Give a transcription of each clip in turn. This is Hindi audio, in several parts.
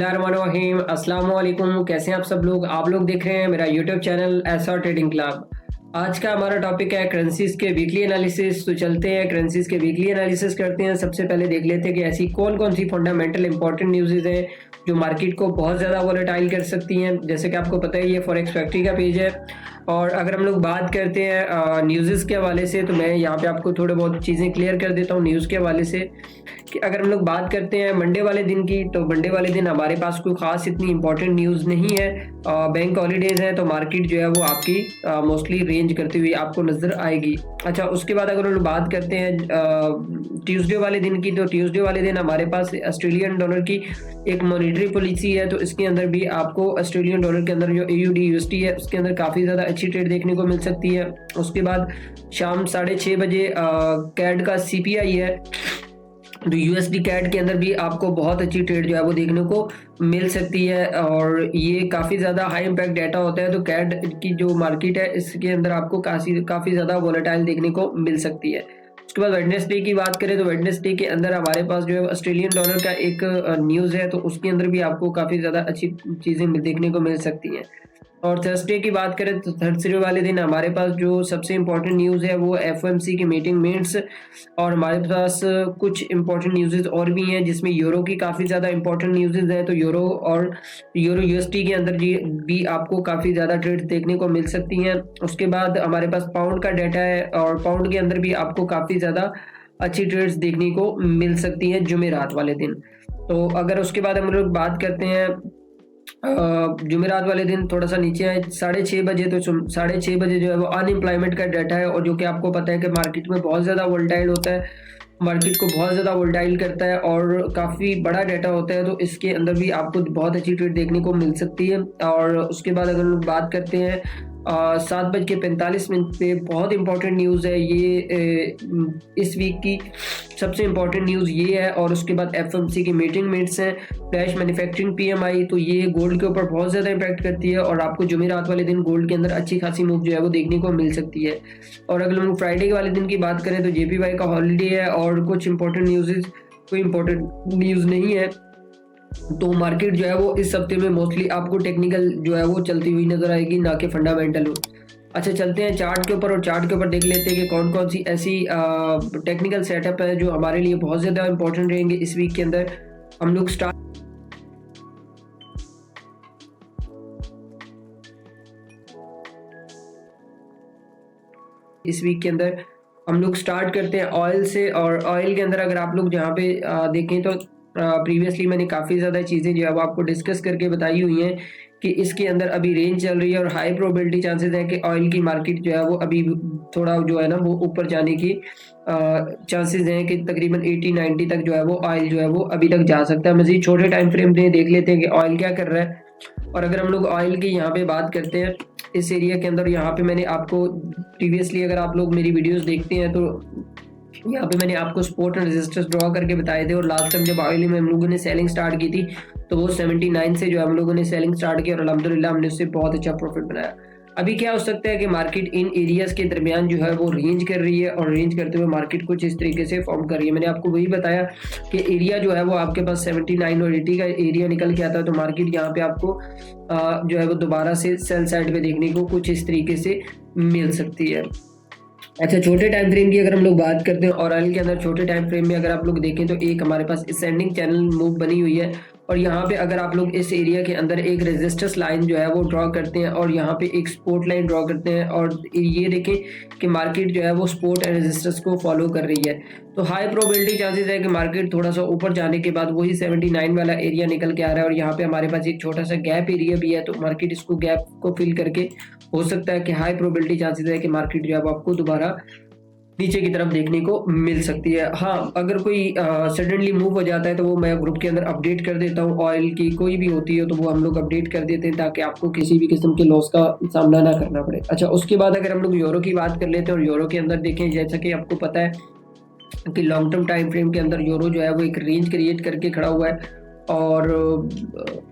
बिस्मिल्लाहिर्रहमानिर्रहीम अस्सलाम वालेकुम। कैसे हैं आप लोग देख रहे हैं मेरा YouTube channel SR trading club. आज का हमारा टॉपिक है करेंसीज के वीकली एनालिसिस। तो चलते हैं करेंसीज के वीकली एनालिसिस करते हैं। सबसे पहले देख लेते हैं कि ऐसी कौन कौन सी फंडामेंटल इंपॉर्टेंट न्यूज़ हैं जो मार्केट को बहुत ज़्यादा वॉलेटाइल कर सकती हैं। जैसे कि आपको पता है ये फॉरेक्स फैक्ट्री का पेज है, और अगर हम लोग बात करते हैं न्यूज़ के हवाले से, तो मैं यहाँ पे आपको थोड़े बहुत चीज़ें क्लियर कर देता हूँ न्यूज़ के हवाले से। कि अगर हम लोग बात करते हैं मंडे वाले दिन की, तो मंडे वाले दिन हमारे पास कोई ख़ास इतनी इंपॉर्टेंट न्यूज़ नहीं है। बैंक हॉलीडेज़ हैं तो मार्केट जो है वो आपकी मोस्टली रेंज करती हुई आपको नज़र आएगी। अच्छा, उसके बाद अगर हम लोग बात करते हैं ट्यूसडे वाले दिन की, तो ट्यूसडे वाले दिन हमारे पास ऑस्ट्रेलियन डॉलर की एक मॉनेटरी पॉलिसी है। तो इसके अंदर भी आपको ऑस्ट्रेलियन डॉलर के अंदर जो AUD USD है उसके अंदर काफ़ी ज़्यादा अच्छी ट्रेड देखने को मिल सकती है। उसके बाद शाम 6:30 बजे कैड का CPI है, तो USD कैड के अंदर भी आपको बहुत अच्छी ट्रेड जो है वो देखने को मिल सकती है, और ये काफ़ी ज़्यादा हाई इम्पैक्ट डाटा होता है। तो कैड की जो मार्केट है इसके अंदर आपको काफ़ी ज़्यादा वॉलेटाइल देखने को मिल सकती है। उसके बाद वेडनेसडे की बात करें तो वेडनेसडे के अंदर हमारे पास जो है ऑस्ट्रेलियन डॉलर का एक न्यूज़ है, तो उसके अंदर भी आपको काफ़ी ज़्यादा अच्छी चीज़ें देखने को मिल सकती हैं। और थर्सडे की बात करें तो थर्सडे वाले दिन हमारे पास जो सबसे इम्पोर्टेंट न्यूज़ है वो FOMC की मीटिंग मिनट्स, और हमारे पास कुछ इम्पोर्टेंट न्यूज़ और भी हैं जिसमें यूरो की काफ़ी ज़्यादा इम्पोर्टेंट न्यूज़ हैं। तो यूरो और यूरो USD के अंदर जी भी आपको काफ़ी ज़्यादा ट्रेड देखने को मिल सकती हैं। उसके बाद हमारे पास पाउंड का डाटा है, और पाउंड के अंदर भी आपको काफ़ी ज़्यादा अच्छी ट्रेड्स देखने को मिल सकती हैं जुमेरात वाले दिन। तो अगर उसके बाद हम लोग बात करते हैं जुमेरात वाले दिन थोड़ा सा नीचे है 6:30 बजे, तो 6:30 बजे जो है वो अनएम्प्लॉयमेंट का डाटा है, और जो कि आपको पता है कि मार्केट में बहुत ज़्यादा वोलेटाइल होता है, मार्केट को बहुत ज़्यादा वोलेटाइल करता है और काफ़ी बड़ा डाटा होता है। तो इसके अंदर भी आपको बहुत अच्छी ट्रेड देखने को मिल सकती है। और उसके बाद अगर हम बात करते हैं 7:45 पे बहुत इंपॉर्टेंट न्यूज़ है ये, इस वीक की सबसे इम्पॉर्टेंट न्यूज़ ये है। और उसके बाद FOMC की मीटिंग मिनट्स हैं, फ्लैश मैन्युफैक्चरिंग PMI, तो ये गोल्ड के ऊपर बहुत ज़्यादा इम्पैक्ट करती है, और आपको जुमेरात वाले दिन गोल्ड के अंदर अच्छी खासी मूव जो है वो देखने को मिल सकती है। और अगर हम फ्राइडे के वाले दिन की बात करें तो JPY का हॉलीडे है, और कुछ इंपॉर्टेंट कोई इंपॉर्टेंट न्यूज़ नहीं है। तो मार्केट जो है वो इस हफ्ते में मोस्टली आपको टेक्निकल जो है वो चलती हुई नजर आएगी, ना कि फंडामेंटल हो। अच्छा, चलते हैं चार्ट के ऊपर, और चार्ट के ऊपर देख लेते हैं कि कौन कौन सी ऐसी टेक्निकल सेटअप है जो हमारे लिए बहुत ज़्यादा इंपॉर्टेंट रहेंगे इस वीक के अंदर। हम लोग स्टार्ट करते हैं ऑयल से। और ऑयल के अंदर अगर आप लोग जहाँ पे देखें तो प्रीवियसली मैंने काफ़ी ज़्यादा चीज़ें जो है वो आपको डिस्कस करके बताई हुई हैं कि इसके अंदर अभी रेंज चल रही है, और हाई प्रोबेबिलिटी चांसेस है कि ऑयल की मार्केट जो है वो अभी थोड़ा जो है ना वो ऊपर जाने की चांसेस हैं कि तकरीबन 80-90 तक जो है वो ऑयल जो है वो अभी तक जा सकता है। मज़ीद छोटे टाइम फ्रेम में देख लेते हैं कि ऑयल क्या कर रहा है। और अगर हम लोग ऑयल की यहाँ पे बात करते हैं इस एरिया के अंदर, यहाँ पे मैंने आपको प्रीवियसली अगर आप लोग मेरी वीडियोस देखते हैं तो यहाँ पे मैंने आपको सपोर्ट एंड रेजिस्टेंस ड्रॉ करके बताए थे। और लास्ट टाइम जब ऑयल में हम लोगों ने सेलिंग स्टार्ट की थी तो वो 79 से जो हम लोगों ने सेलिंग स्टार्ट की, और अल्हम्दुलिल्लाह हमने उससे बहुत अच्छा प्रॉफिट बनाया। अभी क्या हो सकता है कि मार्केट इन एरियाज के दरमियान जो है वो रेंज कर रही है, और रेंज करते हुए मार्केट कुछ इस तरीके से फॉर्म कर रही है। मैंने आपको वही बताया कि एरिया जो है वो आपके पास 79 और 80 का एरिया निकल के आता है, तो मार्केट यहाँ पे आपको जो है वो दोबारा से सेल साइड पे देखने को कुछ इस तरीके से मिल सकती है। अच्छा, छोटे टाइम फ्रेम की अगर हम लोग बात करते हैं, और ऑयल के अंदर छोटे टाइम फ्रेम में अगर आप लोग देखें तो एक हमारे पास असेंडिंग चैनल मूव बनी हुई है, और यहाँ पे अगर आप लोग इस एरिया के अंदर एक रेजिस्टेंस लाइन जो है वो ड्रॉ करते हैं, और यहाँ पे एक सपोर्ट लाइन ड्रॉ करते हैं, और ये देखें कि मार्केट जो है वो सपोर्ट एंड रेजिस्टेंस को फॉलो कर रही है, तो हाई प्रोबेबिलिटी चांसेस है कि मार्केट थोड़ा सा ऊपर जाने के बाद वही 79 वाला एरिया निकल के आ रहा है। और यहाँ पे हमारे पास एक छोटा सा गैप एरिया भी है, तो मार्केट इसको गैप को फिल करके हो सकता है कि हाई प्रोबेबिलिटी चांसेस है कि मार्केट जो है वो आपको दोबारा नीचे की तरफ देखने को मिल सकती है। हाँ, अगर कोई सडनली मूव हो जाता है तो वो मैं ग्रुप के अंदर अपडेट कर देता हूँ। ऑयल की कोई भी होती है तो वो हम लोग अपडेट कर देते हैं ताकि आपको किसी भी किस्म के लॉस का सामना ना करना पड़े। अच्छा, उसके बाद अगर हम लोग यूरो की बात कर लेते हैं, और यूरो के अंदर देखें, जैसा कि आपको पता है कि लॉन्ग टर्म टाइम फ्रेम के अंदर यूरो जो है वो एक रेंज क्रिएट करके खड़ा हुआ है। और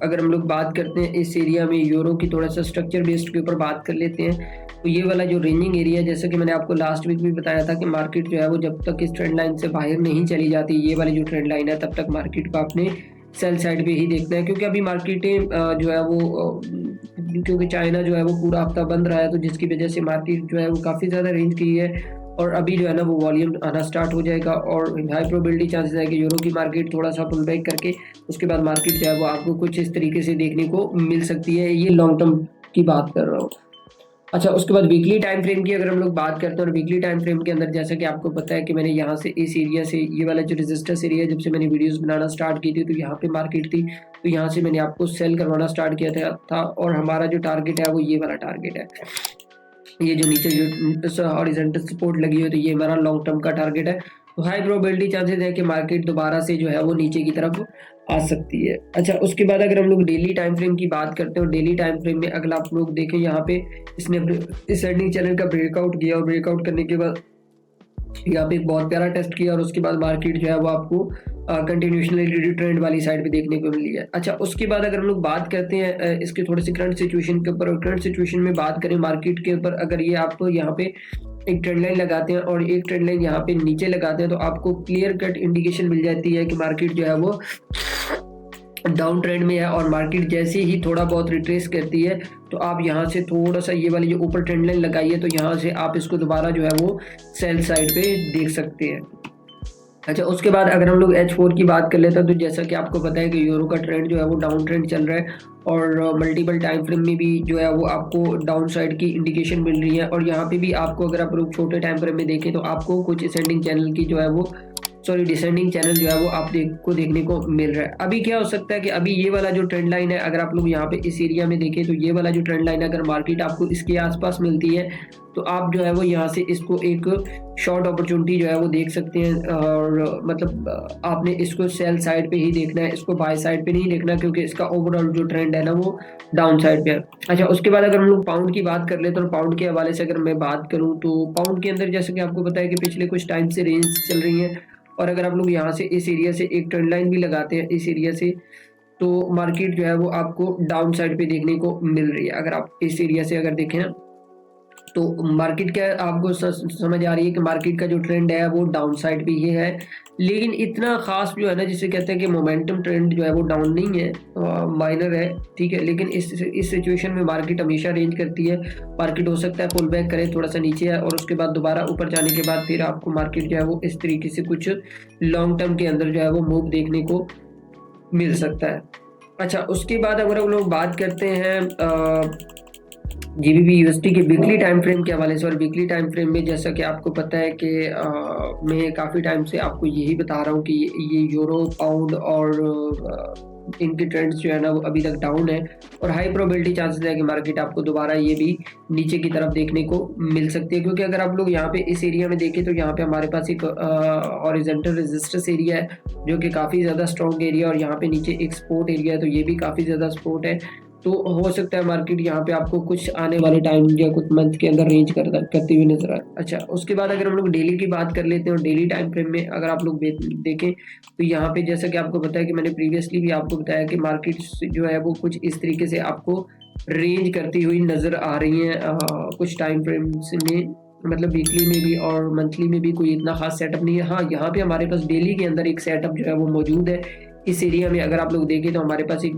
अगर हम लोग बात करते हैं इस एरिया में यूरो की थोड़ा सा स्ट्रक्चर बेस्ड के ऊपर बात कर लेते हैं, तो ये वाला जो रेंजिंग एरिया, जैसे कि मैंने आपको लास्ट वीक भी बताया था कि मार्केट जो है वो जब तक इस ट्रेंड लाइन से बाहर नहीं चली जाती, ये वाली जो ट्रेंड लाइन है, तब तक मार्केट को आपने सेल साइड पे ही देखना है, क्योंकि अभी मार्केटें जो है वो क्योंकि चाइना जो है वो पूरा हफ्ता बंद रहा है, तो जिसकी वजह से मार्केट जो है वो काफ़ी ज़्यादा रेंज की है और अभी जो है ना वो वॉल्यूम आना स्टार्ट हो जाएगा और हाई प्रोबेबिलिटी चांसेस है कि यूरो की मार्केट थोड़ा सा पुल बैक करके उसके बाद मार्केट जो है वो आपको कुछ इस तरीके से देखने को मिल सकती है। ये लॉन्ग टर्म की बात कर रहा हूँ। अच्छा, उसके बाद वीकली टाइम फ्रेम की अगर हम लोग बात करते हैं, और वीकली टाइम फ्रेम के अंदर जैसा कि आपको पता है कि मैंने यहाँ से इस एरिया से ये वाला जो रेजिस्टेंस एरिया है, जब से मैंने वीडियोस बनाना स्टार्ट की थी तो यहाँ पे मार्केट थी, तो यहाँ से मैंने आपको सेल करवाना स्टार्ट किया था और हमारा जो टारगेट है वो ये वाला टारगेट है। ये जो नीचे जो हॉरिजॉन्टल सपोर्ट लगी है तो ये हमारा लॉन्ग टर्म का टारगेट है। तो हाई प्रोबेबिलिटी चांसेस है कि मार्केट दोबारा से जो है वो नीचे की तरफ आ सकती है। अच्छा, उसके बाद अगर हम लोग डेली टाइम फ्रेम की बात करते हैं, डेली टाइम फ्रेम में अगर आप लोग देखें यहाँ पे इसने अपने डिसेंडिंग चैनल का ब्रेकआउट किया और ब्रेकआउट करने के बाद यहाँ पे एक बहुत प्यारा टेस्ट किया और उसके बाद मार्केट जो है वो आपको कंटिन्यूशनली ट्रेंड वाली साइड पे देखने को मिली है। अच्छा, उसके बाद अगर हम लोग बात करते हैं इसके थोड़े से करंट सिचुएशन के ऊपर, और करंट सिचुएशन में बात करें मार्केट के ऊपर, अगर ये आपको यहाँ पे एक ट्रेंड लाइन लगाते हैं और एक ट्रेंड लाइन यहाँ पे नीचे लगाते हैं तो आपको क्लियर कट इंडिकेशन मिल जाती है कि मार्केट जो है वो डाउन ट्रेंड में है और मार्केट जैसे ही थोड़ा बहुत रिट्रेस करती है तो आप यहाँ से थोड़ा सा ये वाली जो ऊपर ट्रेंड लाइन लगाई है तो यहाँ से आप इसको दोबारा जो है वो सेल साइड पे देख सकते हैं। अच्छा, उसके बाद अगर हम लोग H4 की बात कर लेते हैं तो जैसा कि आपको पता है कि यूरो का ट्रेंड जो है वो डाउन ट्रेंड चल रहा है और मल्टीपल टाइम फ्रेम में भी जो है वो आपको डाउन साइड की इंडिकेशन मिल रही है और यहाँ पे भी आपको अगर आप लोग छोटे टाइम फ्रेम में देखें तो आपको कुछ असेंडिंग चैनल की जो है वो डिसेंडिंग चैनल जो है वो आप देखने को मिल रहा है। अभी क्या हो सकता है कि अभी ये वाला जो ट्रेंड लाइन है, अगर आप लोग यहाँ पे इस एरिया में देखें तो ये वाला जो ट्रेंड लाइन है अगर मार्केट आपको इसके आसपास मिलती है तो आप जो है वो यहाँ से इसको एक शॉर्ट अपॉर्चुनिटी जो है वो देख सकते हैं और मतलब आपने इसको सेल साइड पे ही देखना है, इसको बाय साइड पे नहीं देखना क्योंकि इसका ओवरऑल जो ट्रेंड है ना वो डाउन साइड पे है। अच्छा, उसके बाद अगर हम लोग पाउंड की बात कर ले तो पाउंड के हवाले से अगर मैं बात करूँ तो पाउंड के अंदर जैसे कि आपको पता है कि पिछले कुछ टाइम से रेंज चल रही है और अगर आप लोग यहाँ से इस एरिया से एक ट्रेंड लाइन भी लगाते हैं इस एरिया से तो मार्केट जो है वो आपको डाउन साइड पे देखने को मिल रही है। अगर आप इस एरिया से अगर देखें ना तो मार्केट क्या आपको समझ आ रही है कि मार्केट का जो ट्रेंड है वो डाउन साइड पे ही है, लेकिन इतना खास जो है ना जिसे कहते हैं कि मोमेंटम ट्रेंड जो है वो डाउन नहीं है, माइनर है, ठीक है। लेकिन इस सिचुएशन में मार्केट हमेशा रेंज करती है। मार्केट हो सकता है पुल बैक करे, थोड़ा सा नीचे है और उसके बाद दोबारा ऊपर जाने के बाद फिर आपको मार्केट जो है वो इस तरीके से कुछ लॉन्ग टर्म के अंदर जो है वो मूव देखने को मिल सकता है। अच्छा, उसके बाद अगर हम लोग बात करते हैं जीबीपी यूएसडी के वीकली टाइम फ्रेम के हवाले से, और वीकली टाइम फ्रेम में जैसा कि आपको पता है कि मैं काफ़ी टाइम से आपको यही बता रहा हूँ कि ये यूरो पाउंड और इनके ट्रेंड्स जो है ना वो अभी तक डाउन है और हाई प्रोबेबिलिटी चांसेस है कि मार्केट आपको दोबारा ये भी नीचे की तरफ देखने को मिल सकती है। क्योंकि अगर आप लोग यहाँ पे इस एरिया में देखें तो यहाँ पे हमारे पास एक हॉरिजॉन्टल रेजिस्टेंस एरिया है जो कि काफ़ी ज़्यादा स्ट्रॉन्ग एरिया, और यहाँ पे नीचे एक सपोर्ट एरिया है तो ये भी काफ़ी ज़्यादा सपोर्ट है। तो हो सकता है मार्केट यहाँ पे आपको कुछ आने वाले टाइम या कुछ मंथ के अंदर रेंज करती हुई नजर आए। अच्छा, उसके बाद अगर हम लोग डेली की बात कर लेते हैं और डेली टाइम फ्रेम में अगर आप लोग देखें तो यहाँ पे जैसा कि आपको पता है कि मैंने प्रीवियसली भी आपको बताया कि मार्केट जो है वो कुछ इस तरीके से आपको रेंज करती हुई नजर आ रही है कुछ टाइम फ्रेम्स में, मतलब वीकली में भी और मंथली में भी कोई इतना खास सेटअप नहीं है। हाँ, यहाँ पे हमारे पास डेली के अंदर एक सेटअप जो है वो मौजूद है। इस एरिया में अगर आप लोग देखें तो हमारे पास एक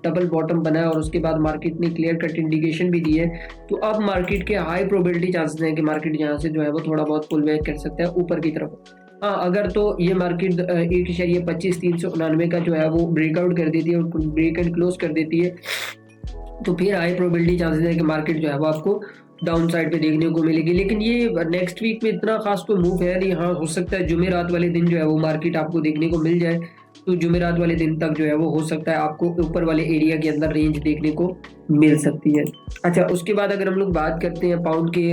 डबल बॉटम बना है और उसके बाद मार्केट ने क्लियर कट इंडिकेशन भी दी है। तो अब मार्केट के हाई प्रोबेबिलिटी चांसेस हैं कि मार्केट यहाँ से जो है वो थोड़ा बहुत पुल बैक कर सकता है ऊपर की तरफ। हाँ, अगर तो ये मार्केट 1.25 का जो है वो ब्रेकआउट कर देती है और ब्रेक एंड क्लोज कर देती है तो फिर हाई प्रोबेबिलिटी चांसेस है कि मार्केट जो है वो आपको डाउन साइड पे देखने को मिलेगी। लेकिन ये नेक्स्ट वीक में इतना खास कोई मूव है नहीं। हाँ, हो सकता है जुमेरात वाले दिन जो है वो मार्केट आपको देखने को मिल जाए, तो जुमेरात वाले दिन तक जो है वो हो सकता है आपको ऊपर वाले एरिया के अंदर रेंज देखने को मिल सकती है। अच्छा, उसके बाद अगर हम लोग बात करते हैं पाउंड के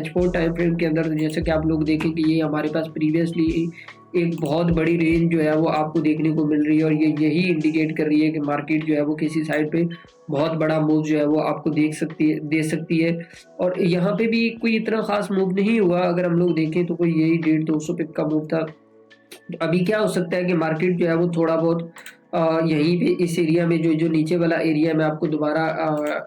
H4 टाइम फ्रेम के अंदर, तो जैसे कि आप लोग देखें कि ये हमारे पास प्रीवियसली एक बहुत बड़ी रेंज जो है वो आपको देखने को मिल रही है और ये यही इंडिकेट कर रही है कि मार्केट जो है वो किसी साइड पे बहुत बड़ा मूव जो है वो आपको दे सकती है। और यहाँ पे भी कोई इतना खास मूव नहीं हुआ, अगर हम लोग देखें तो कोई यही 150-200 पिप का मूव था। अभी क्या हो सकता है कि मार्केट जो है वो थोड़ा बहुत यहीं पे इस एरिया में जो नीचे वाला एरिया मैं आपको दोबारा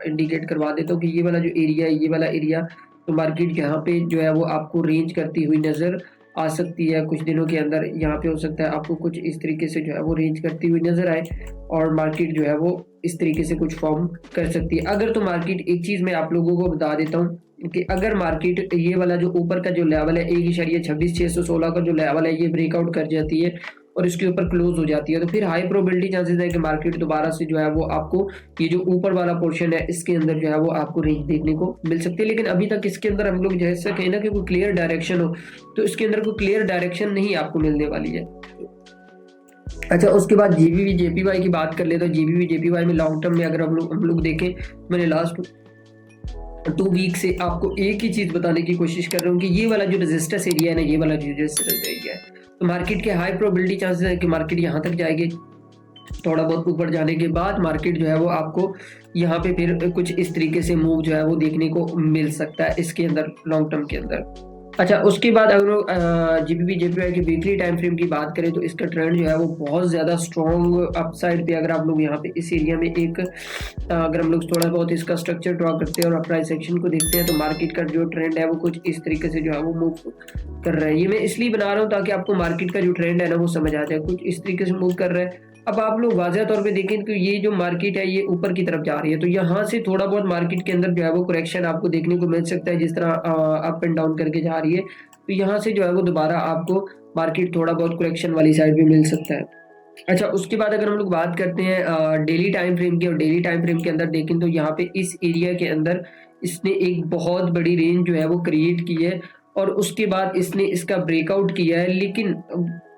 इंडिकेट करवा देता हूँ कि ये वाला जो एरिया है, ये वाला एरिया, तो मार्केट यहाँ पे जो है वो आपको रेंज करती हुई नज़र आ सकती है कुछ दिनों के अंदर। यहाँ पे हो सकता है आपको कुछ इस तरीके से जो है वो रेंज करती हुई नजर आए और मार्केट जो है वो इस तरीके से कुछ फॉर्म कर सकती है। अगर तो मार्केट, एक चीज मैं आप लोगों को बता देता हूँ कि अगर मार्केट ये वाला जो ऊपर का जो लेवल है 1.26,616 का जो लेवल है ये ब्रेकआउट कर जाती है और इसके ऊपर क्लोज हो जाती है, तो फिर हाई प्रोबेबिलिटी चांसेस है कि मार्केट दोबारा से जो है वो आपको ये जो ऊपर वाला पोर्शन है इसके अंदर जो है वो आपको रेंज देखने को मिल सकती है। लेकिन अभी तक इसके अंदर हम लोग जैसा कहें ना कि कोई क्लियर डायरेक्शन हो, तो इसके अंदर कोई क्लियर डायरेक्शन नहीं आपको मिलने वाली है। अच्छा, उसके बाद जीबीवी जेपीवाई की बात कर ले तो जीबीवी जेपीवाई में लॉन्ग टर्म में अगर हम लोग देखें, मैंने लास्ट 2 वीक से आपको एक ही चीज बताने की कोशिश कर रहा हूँ कि ये वाला जो रेजिस्टेंस एरिया है ना, ये वाला जो रेजिस्टेंस एरिया है, तो मार्केट के हाई प्रोबेबिलिटी चांसेस है कि मार्केट यहाँ तक जाएगी। थोड़ा बहुत ऊपर जाने के बाद मार्केट जो है वो आपको यहाँ पे फिर कुछ इस तरीके से मूव जो है वो देखने को मिल सकता है इसके अंदर लॉन्ग टर्म के अंदर। अच्छा, उसके बाद अगर जीबीवी जेपीवाई की वीकली टाइम फ्रेम की बात करें तो इसका ट्रेंड जो है वो बहुत ज़्यादा स्ट्रॉन्ग अपसाइड पे, अगर आप लोग यहाँ पे इस एरिया में एक अगर हम लोग थोड़ा बहुत इसका स्ट्रक्चर ड्रॉ करते हैं और प्राइस सेक्शन को देखते हैं तो मार्केट का जो ट्रेंड है वो कुछ इस तरीके से जो है वो मूव कर रहा है। ये मैं इसलिए बना रहा हूँ ताकि आपको मार्केट का जो ट्रेंड है ना वो समझ आ जाए, कुछ इस तरीके से मूव कर रहा है। अब आप लोग वाज़ह तौर पे देखें कि ये जो मार्केट है ये ऊपर की तरफ जा रही है, तो यहाँ से थोड़ा बहुत मार्केट के अंदर जो है वो करेक्शन आपको देखने को मिल सकता है, जिस तरह अप एंड डाउन करके जा रही है। तो यहाँ से जो है वो दोबारा आपको मार्केट थोड़ा बहुत करेक्शन वाली साइड भी मिल सकता है। अच्छा, उसके बाद अगर हम लोग बात करते हैं डेली टाइम फ्रेम की, और डेली टाइम फ्रेम के अंदर देखें तो यहाँ पे इस एरिया के अंदर इसने एक बहुत बड़ी रेंज जो है वो क्रिएट की है और उसके बाद इसने इसका ब्रेकआउट किया है। लेकिन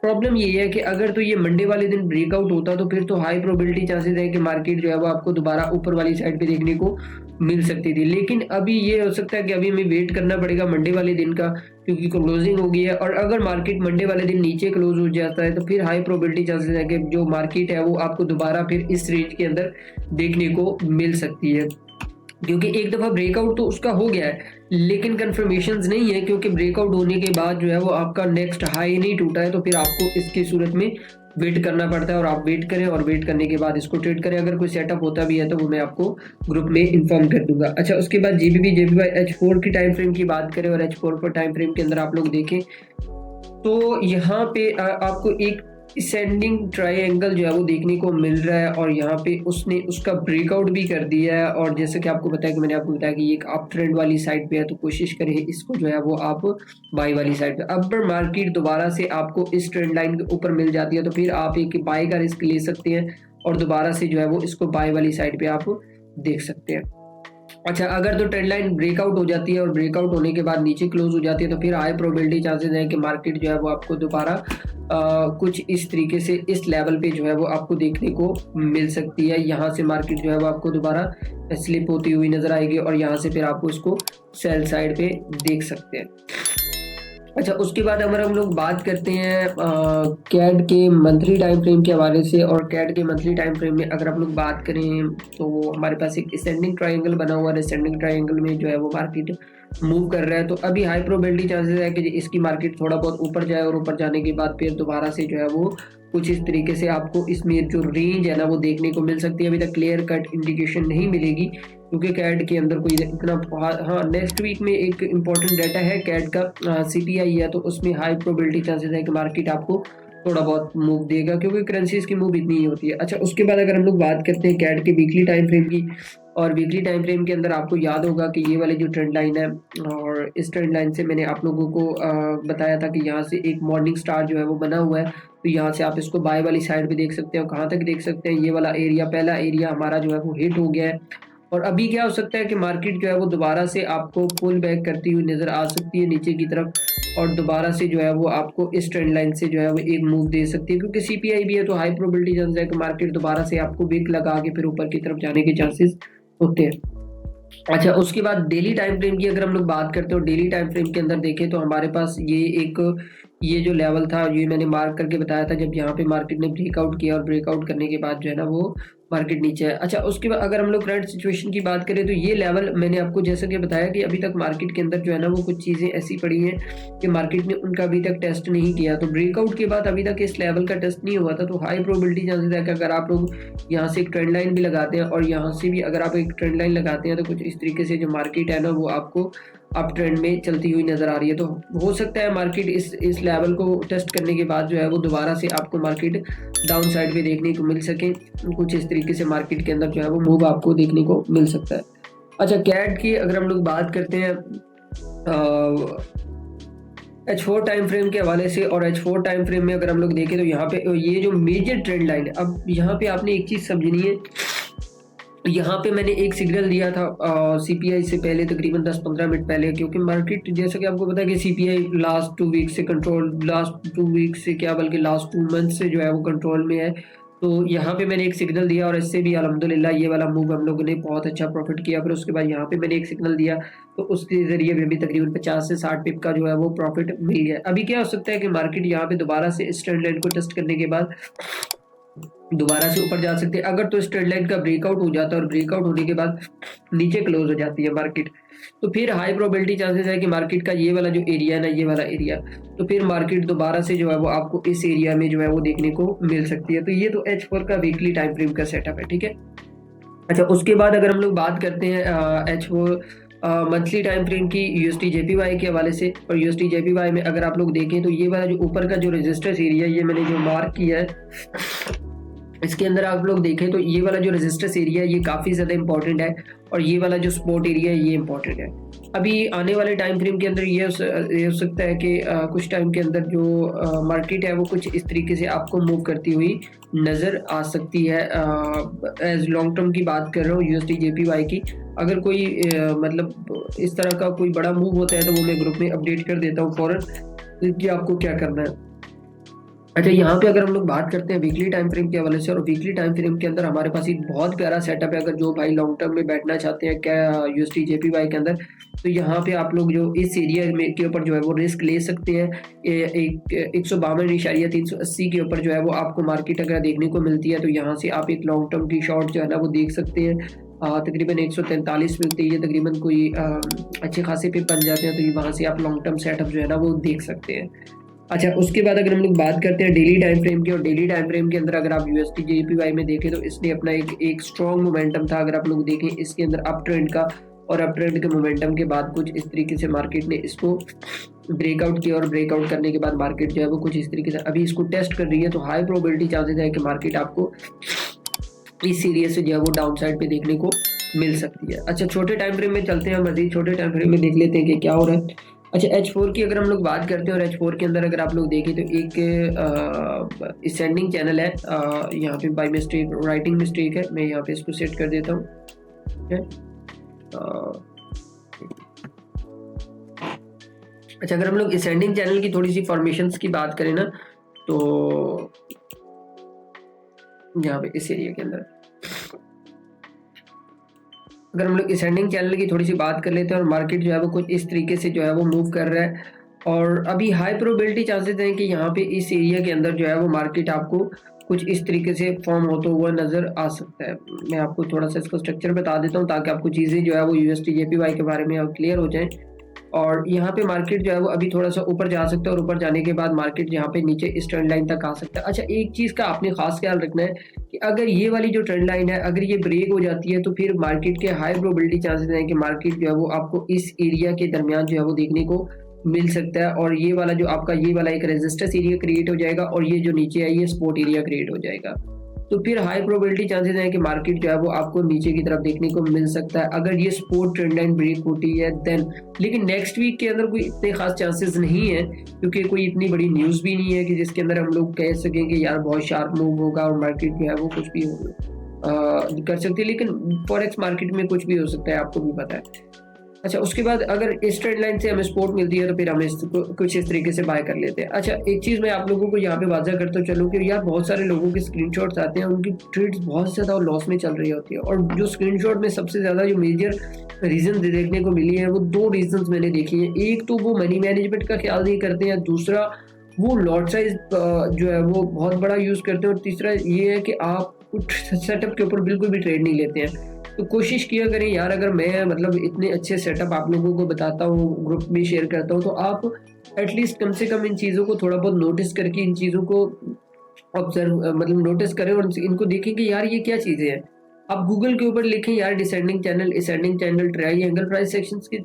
प्रॉब्लम ये है कि अगर तो ये मंडे वाले दिन ब्रेकआउट होता तो फिर तो हाई प्रोबेबिलिटी चांसेस है कि मार्केट जो है वो आपको दोबारा ऊपर वाली साइड पे देखने को मिल सकती थी। लेकिन अभी ये हो सकता है कि अभी हमें वेट करना पड़ेगा मंडे वाले दिन का, क्योंकि क्लोजिंग हो गई है। और अगर मार्केट मंडे वाले दिन नीचे क्लोज हो जाता है तो फिर हाई प्रोबेबिलिटी चांसेस है कि जो मार्केट है वो आपको दोबारा फिर इस रेंज के अंदर देखने को मिल सकती है, क्योंकि एक दफ़ा ब्रेकआउट तो उसका हो गया है लेकिन कंफर्मेशंस नहीं है, क्योंकि ब्रेकआउट होने के बाद जो है वो आपका नेक्स्ट हाई नहीं टूटा है। तो फिर आपको इसकी सूरत में वेट करना पड़ता है और आप वेट करें और वेट करने के बाद इसको ट्रेड करें। अगर कोई सेटअप होता भी है तो वो मैं आपको ग्रुप में इन्फॉर्म कर दूंगा। अच्छा, उसके बाद जीबीबी जेपीवाई H4 की टाइम फ्रेम की बात करें और H4 पर टाइम फ्रेम के अंदर आप लोग देखें तो यहाँ पे आपको एक असेंडिंग ट्रायंगल जो है वो देखने को मिल रहा है और यहाँ पे उसने उसका ब्रेकआउट भी कर दिया है। और जैसे कि आपको बताया कि मैंने आपको बताया कि ये एक अप ट्रेंड वाली साइड पे है, तो कोशिश करें इसको जो है वो आप बाई वाली साइड पे। अब मार्केट दोबारा से आपको इस ट्रेंड लाइन के ऊपर मिल जाती है तो फिर आप एक बाई का रिस्क ले सकते हैं और दोबारा से जो है वो इसको बाई वाली साइड पे आप देख सकते हैं। अच्छा, अगर तो ट्रेंड लाइन ब्रेकआउट हो जाती है और ब्रेकआउट होने के बाद नीचे क्लोज हो जाती है तो फिर हाई प्रोबेबिलिटी चांसेस है कि मार्केट जो है वो आपको दोबारा कुछ इस तरीके से इस लेवल पे जो है वो आपको देखने को मिल सकती है। यहाँ से मार्केट जो है वो आपको दोबारा स्लिप होती हुई नजर आएगी और यहाँ से फिर आपको इसको सेल साइड पे देख सकते हैं। अच्छा, उसके बाद अगर हम लोग बात करते हैं कैड के मंथली टाइम फ्रेम के हवाले से, और कैड के मंथली टाइम फ्रेम में अगर आप लोग बात करें तो हमारे पास एक असेंडिंग ट्रायंगल बना हुआ है। असेंडिंग ट्रायंगल में जो है वो मार्केट मूव कर रहा है, तो अभी हाई प्रोबेबिलिटी चांसेस है कि इसकी मार्केट थोड़ा बहुत ऊपर जाए और ऊपर जाने के बाद फिर दोबारा से जो है वो कुछ इस तरीके से आपको इसमें जो रेंज है ना वो देखने को मिल सकती है। अभी तक क्लियर कट इंडिकेशन नहीं मिलेगी क्योंकि कैड के अंदर कोई इतना, हाँ नेक्स्ट वीक में एक इम्पॉर्टेंट डाटा है कैड का सीपीआई है, तो उसमें हाई प्रोबेबिलिटी चांसेस है कि मार्केट आपको थोड़ा बहुत मूव देगा क्योंकि करेंसीज की मूव इतनी ही होती है। अच्छा, उसके बाद अगर हम लोग बात करते हैं कैड के वीकली टाइम फ्रेम की, और वीकली टाइम फ्रेम के अंदर आपको याद होगा कि ये वाली जो ट्रेंड लाइन है और इस ट्रेंड लाइन से मैंने आप लोगों को बताया था कि यहाँ से एक मॉर्निंग स्टार जो है वो बना हुआ है, तो यहाँ से आप इसको बाय वाली साइड पे देख सकते हैं। कहाँ तक देख सकते हैं, ये वाला एरिया, पहला एरिया हमारा जो है वो हिट हो गया है और अभी क्या हो सकता है कि मार्केट जो है वो दोबारा से आपको पुल बैक करती हुई नजर आ सकती है नीचे की तरफ और दोबारा से जो है वो आपको इस ट्रेंड लाइन से जो है वो एक मूव दे सकती है, क्योंकि सीपीआई भी है तो हाई प्रोबेबिलिटी चांस है कि मार्केट दोबारा से आपको विक लगा के फिर ऊपर की तरफ जाने के चांसेस होते हैं। अच्छा, उसके बाद डेली टाइम फ्रेम की अगर हम लोग बात करते हो, डेली टाइम फ्रेम के अंदर देखें तो हमारे पास ये जो लेवल था ये मैंने मार्क करके बताया था, जब यहाँ पे मार्केट ने ब्रेकआउट किया और ब्रेकआउट करने के बाद जो है ना वो मार्केट नीचे है। अच्छा, उसके बाद अगर हम लोग करंट सिचुएशन की बात करें तो ये लेवल मैंने आपको जैसा कि बताया कि अभी तक मार्केट के अंदर जो है ना वो कुछ चीज़ें ऐसी पड़ी हैं कि मार्केट ने उनका अभी तक टेस्ट नहीं किया, तो ब्रेकआउट के बाद अभी तक इस लेवल का टेस्ट नहीं हुआ था, तो हाई प्रोबेबिलिटी चांसेस है कि अगर आप लोग यहाँ से एक ट्रेंड लाइन भी लगाते हैं और यहाँ से भी अगर आप एक ट्रेंड लाइन लगाते हैं तो कुछ इस तरीके से जो मार्केट है ना वो आपको अप ट्रेंड में चलती हुई नज़र आ रही है। तो हो सकता है मार्केट इस लेवल को टेस्ट करने के बाद जो है वो दोबारा से आपको मार्केट डाउन साइड पे देखने को मिल सके। कुछ इस तरीके से मार्केट के अंदर जो है वो मूव आपको देखने को मिल सकता है। अच्छा, कैट की अगर हम लोग बात करते हैं H4 टाइम फ्रेम के हवाले से, और H4 टाइम फ्रेम में अगर हम लोग देखें तो यहाँ पे ये जो मेजर ट्रेंड लाइन है, अब यहाँ पे आपने एक चीज़ समझनी है। यहाँ पे मैंने एक सिग्नल दिया था CPI से पहले, तकरीबन 10-15 मिनट पहले, क्योंकि मार्केट जैसा कि आपको पता है कि CPI लास्ट 2 वीक से लास्ट 2 वीक से क्या बल्कि लास्ट 2 मंथ से जो है वो कंट्रोल में है। तो यहाँ पे मैंने एक सिग्नल दिया और इससे भी अल्हम्दुलिल्लाह ये वाला मूव हम लोगों ने बहुत अच्छा प्रॉफिट किया। फिर उसके बाद यहाँ पे मैंने एक सिग्नल दिया, तो उसके ज़रिए भी तकरीबन 50 से 60 पिप का जो है वो प्रॉफिट मिल गया। अभी क्या हो सकता है कि मार्केट यहाँ पे दोबारा से इस ट्रेंड लाइन को टेस्ट करने के बाद दोबारा से ऊपर जा सकते हैं। अगर तो इस ट्रेंड लाइन का ब्रेकआउट हो जाता है और ब्रेकआउट होने के बाद नीचे क्लोज हो जाती है मार्केट, तो फिर हाई प्रोबेबिलिटी चांसेस है कि मार्केट का ये वाला जो एरिया है ना, ये वाला एरिया, तो फिर मार्केट दोबारा से जो है वो आपको इस एरिया में जो है वो देखने को मिल सकती है। तो ये तो H4 का वीकली टाइम फ्रेम का सेटअप है, ठीक है। अच्छा, उसके बाद अगर हम लोग बात करते हैं H4 मंथली टाइम फ्रेम की USD JPY के हवाले से, और USD JPY में अगर आप लोग देखें तो ये वाला जो ऊपर का जो रेजिस्टेंस एरिया, ये मैंने जो मार्क किया है, इसके अंदर आप लोग देखें तो ये वाला जो रेजिस्टेंस एरिया है ये काफ़ी ज़्यादा इंपॉर्टेंट है, और ये वाला जो सपोर्ट एरिया है ये इंपॉर्टेंट है। अभी आने वाले टाइम फ्रेम के अंदर ये हो सकता है कि कुछ टाइम के अंदर जो मार्केट है वो कुछ इस तरीके से आपको मूव करती हुई नज़र आ सकती है। एज लॉन्ग टर्म की बात कर रहा हूँ USD JPY की। अगर कोई मतलब इस तरह का कोई बड़ा मूव होता है तो वो मैं ग्रुप में अपडेट कर देता हूँ फ़ौरन कि आपको क्या करना है। अच्छा, यहाँ पे अगर हम लोग बात करते हैं वीकली टाइम फ्रेम के हवाले से, और वीकली टाइम फ्रेम के अंदर हमारे पास एक बहुत प्यारा सेटअप है। अगर जो भाई लॉन्ग टर्म में बैठना चाहते हैं क्या USD JPY के अंदर, तो यहाँ पे आप लोग जो इस एरिया में के ऊपर जो है वो रिस्क ले सकते हैं। एक 152.380 के ऊपर जो है वो आपको मार्केट अगर देखने को मिलती है, तो यहाँ से आप एक लॉन्ग टर्म की शॉर्ट जो है ना वो देख सकते हैं। तकरीबन 143 मिलती है, तकरीबन कोई अच्छे खासे पे बन जाते हैं, तो वहाँ से आप लॉन्ग टर्म सेटअप जो है ना वो देख सकते हैं। अच्छा, उसके बाद अगर हम लोग बात करते हैं डेली टाइम फ्रेम की, और डेली टाइम फ्रेम के अंदर अगर आप USD JPY में देखें तो इसने अपना एक स्ट्रॉन्ग मोमेंटम था। अगर आप लोग देखें इसके अंदर अप ट्रेंड का, और अप ट्रेंड के मोमेंटम के बाद कुछ इस तरीके से मार्केट ने इसको ब्रेकआउट किया, और ब्रेकआउट करने के बाद मार्केट जो है वो कुछ इस तरीके से अभी इसको टेस्ट कर रही है। तो हाई प्रोबेबिलिटी चांसेस है कि मार्केट आपको इस एरिया से जो है वो डाउन साइड पे देखने को मिल सकती है। अच्छा, छोटे टाइम फ्रेम में चलते हैं, मजीद छोटे टाइम फ्रेम में देख लेते हैं कि क्या हो रहा है। अच्छा, H4 की अगर हम लोग बात करते हैं, और H4 के अंदर अगर आप लोग देखें तो एक असेंडिंग चैनल है। यहाँ पे बाय मिस्टेक राइटिंग मिस्टेक है, मैं यहाँ पे इसको सेट कर देता हूँ, ठीक है। अच्छा, अगर हम लोग असेंडिंग चैनल की थोड़ी सी फॉर्मेशंस की बात करें ना, तो यहाँ पे इस एरिया के अंदर अगर हम लोग असेंडिंग चैनल की थोड़ी सी बात कर लेते हैं, और मार्केट जो है वो कुछ इस तरीके से जो है वो मूव कर रहा है, और अभी हाई प्रोबेबिलिटी चांसेस हैं कि यहाँ पे इस एरिया के अंदर जो है वो मार्केट आपको कुछ इस तरीके से फॉर्म होता हुआ नज़र आ सकता है। मैं आपको थोड़ा सा इसका स्ट्रक्चर बता देता हूँ ताकि आपको चीज़ें जो है वो USD JPY के बारे में अब क्लियर हो जाएं। और यहाँ पे मार्केट जो है वो अभी थोड़ा सा ऊपर जा सकता है, और ऊपर जाने के बाद मार्केट यहाँ पे नीचे इस ट्रेंड लाइन तक आ सकता है। अच्छा, एक चीज़ का आपने खास ख्याल रखना है कि अगर ये वाली जो ट्रेंड लाइन है अगर ये ब्रेक हो जाती है, तो फिर मार्केट के हाई प्रोबेबिलिटी चांसेस हैं कि मार्केट जो है वो आपको इस एरिया के दरमियान जो है वो देखने को मिल सकता है, और ये वाला जो आपका ये वाला एक रेजिस्टेंस एरिया क्रिएट हो जाएगा, और ये जो नीचे है ये सपोर्ट एरिया क्रिएट हो जाएगा। तो फिर हाई प्रोबेबिलिटी चांसेस हैं कि मार्केट जो है वो आपको नीचे की तरफ देखने को मिल सकता है अगर ये सपोर्ट ट्रेंड लाइन ब्रेक होती है देन। लेकिन नेक्स्ट वीक के अंदर कोई इतने खास चांसेस नहीं है, क्योंकि कोई इतनी बड़ी न्यूज़ भी नहीं है कि जिसके अंदर हम लोग कह सकें कि यार बहुत शार्प मूव होगा और मार्केट जो है वो कुछ भी कर सकती है। लेकिन फॉरेक्स मार्केट में कुछ भी हो सकता है, आपको भी पता है। अच्छा, उसके बाद अगर इस ट्रेंड लाइन से हमें सपोर्ट मिलती है तो फिर हम इसको कुछ इस तरीके से बाय कर लेते हैं। अच्छा, एक चीज़ मैं आप लोगों को यहाँ पे वाज़ा करता चलूँ कि यार बहुत सारे लोगों के स्क्रीनशॉट्स आते हैं, उनकी ट्रेड्स बहुत ज़्यादा लॉस में चल रही होती है, और जो स्क्रीनशॉट में सबसे ज़्यादा जो मेजर रीज़न देखने को मिली है वो 2 रीज़न्स मैंने देखी हैं। एक तो वो मनी मैनेजमेंट का ख्याल नहीं करते हैं, दूसरा वो लॉट साइज़ जो है वो बहुत बड़ा यूज़ करते हैं, और तीसरा ये है कि आप कुछ सेटअप के ऊपर बिल्कुल भी ट्रेड नहीं लेते हैं। तो कोशिश किया करें यार, अगर मैं मतलब इतने अच्छे सेटअप आप लोगों को बताता हूँ, ग्रुप में शेयर करता हूँ, तो आप एटलीस्ट कम से कम इन चीज़ों को थोड़ा बहुत नोटिस करके इन चीज़ों को ऑब्जर्व मतलब नोटिस करें, और इनको देखें कि यार ये क्या चीज़ें हैं। आप गूगल के ऊपर लिखें यार descending channel, ascending channel, triangle price actions की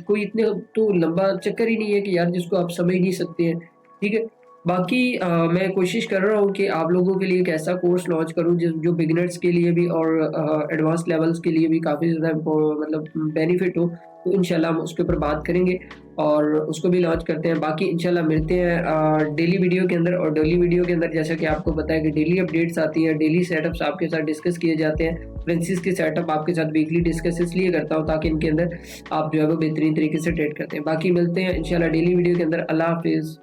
कोई इतने तो लंबा चक्कर ही नहीं है कि यार जिसको आप समझ नहीं सकते हैं, ठीक है। बाकी मैं कोशिश कर रहा हूँ कि आप लोगों के लिए एक ऐसा कोर्स लॉन्च करूँ जो बिगिनर्स के लिए भी और एडवांस लेवल्स के लिए भी काफ़ी ज़्यादा मतलब बेनिफिट हो। तो इंशाल्लाह हम उसके ऊपर बात करेंगे और उसको भी लॉन्च करते हैं। बाकी इंशाल्लाह मिलते हैं डेली वीडियो के अंदर, और डेली वीडियो के अंदर जैसा कि आपको पता है कि डेली अपडेट्स आती हैं, डेली सेटअप्स आपके साथ डिस्कस किए जाते हैं। करेंसीज़ के सेटअप आपके साथ वीकली डिस्कस इसलिए करता हूँ ताकि इनके अंदर आप जो है वो बेहतरीन तरीके से ट्रेड करते हैं। बाकी मिलते हैं इंशाल्लाह डेली वीडियो के अंदर। अल्लाह हाफ़िज़।